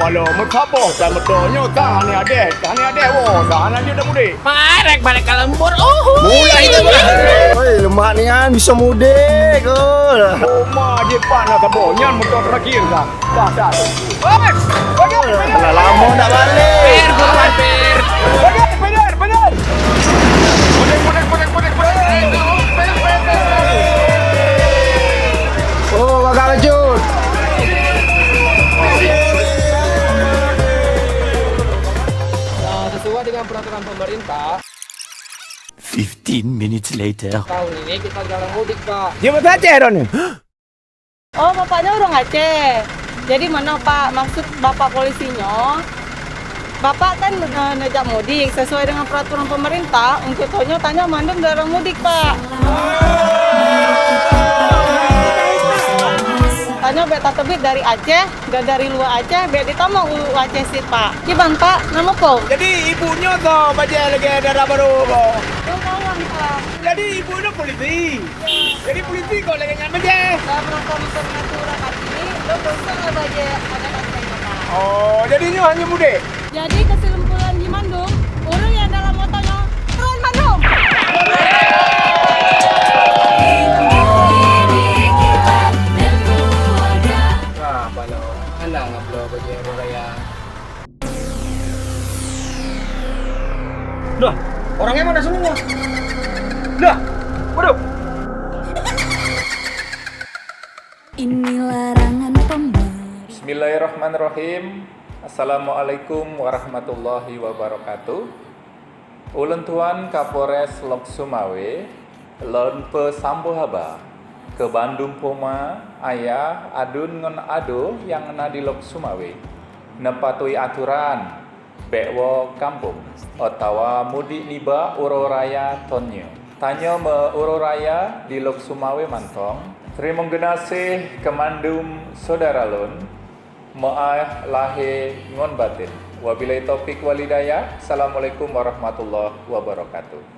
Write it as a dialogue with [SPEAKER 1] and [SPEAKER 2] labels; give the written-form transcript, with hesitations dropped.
[SPEAKER 1] Alah, mengkabah dan medonyo kan ni adik. Kan ni adik sana dia dah mudik.
[SPEAKER 2] Marek balik ke lembur.
[SPEAKER 3] Mulai tu bah. Oi, lemak ni kan bisa mudik ke.
[SPEAKER 1] Rumah dia panas kabah. Nyan motor terakhir kan. Dah. Oi,
[SPEAKER 3] Dah lama tak balik.
[SPEAKER 2] Per, buruan per.
[SPEAKER 1] benar.
[SPEAKER 3] Oh, bakal lanjut.
[SPEAKER 2] Sesuai dengan peraturan pemerintah,
[SPEAKER 4] 15 minutes later.
[SPEAKER 2] tahun ini kita jarang mudik, Pak.
[SPEAKER 1] Dia betul Aceh dah ni.
[SPEAKER 5] Oh, bapaknya orang Aceh. Jadi mana Pak maksud bapak polisinya? Bapak kan ngejak mudik sesuai dengan peraturan pemerintah. Untuk tanya mandum jarang mudik Pak. Tanya beta tebit dari Aceh dan dari luar Aceh beta ditama Aceh sih Pak. Gimana Pak? Nama kau?
[SPEAKER 1] Jadi ibunya tu baca lagi darah baru.
[SPEAKER 5] Kawan Pak.
[SPEAKER 1] Jadi ibunya polisi. Jadi polisi kau lagi nyan baca.
[SPEAKER 5] Dalam rangka pengaturan ini, lo bisa nggak baca ada kata Pak?
[SPEAKER 1] Oh, jadinya hanya mudik.
[SPEAKER 5] Jadi kesimpulan di Mandung, orang yang dalam motornya turun Mandung.
[SPEAKER 2] Nah, kalau anak ngablo bagi raya.
[SPEAKER 3] Dah, orangnya mana semua? Dah, waduh.
[SPEAKER 6] Ini larangan pembeli.
[SPEAKER 7] Bismillahirrahmanirrahim. Assalamualaikum warahmatullahi wabarakatuh. Ulun Tuan Kapolres Lok Sumawe, Lon Pe Sambo Haba, ke Bandung Poma, ayah adun ngon ado yang na di Lok Sumawe, nepatui aturan, bekwo kampung, otawa mudik niba uroraya tonyo. Tanya me uroraya di Lok Sumawe mantong, terima kasih kemandum saudara lun, maah lahe ngon batin. Wabillahi taufik walidayah. Assalamualaikum warahmatullahi wabarakatuh.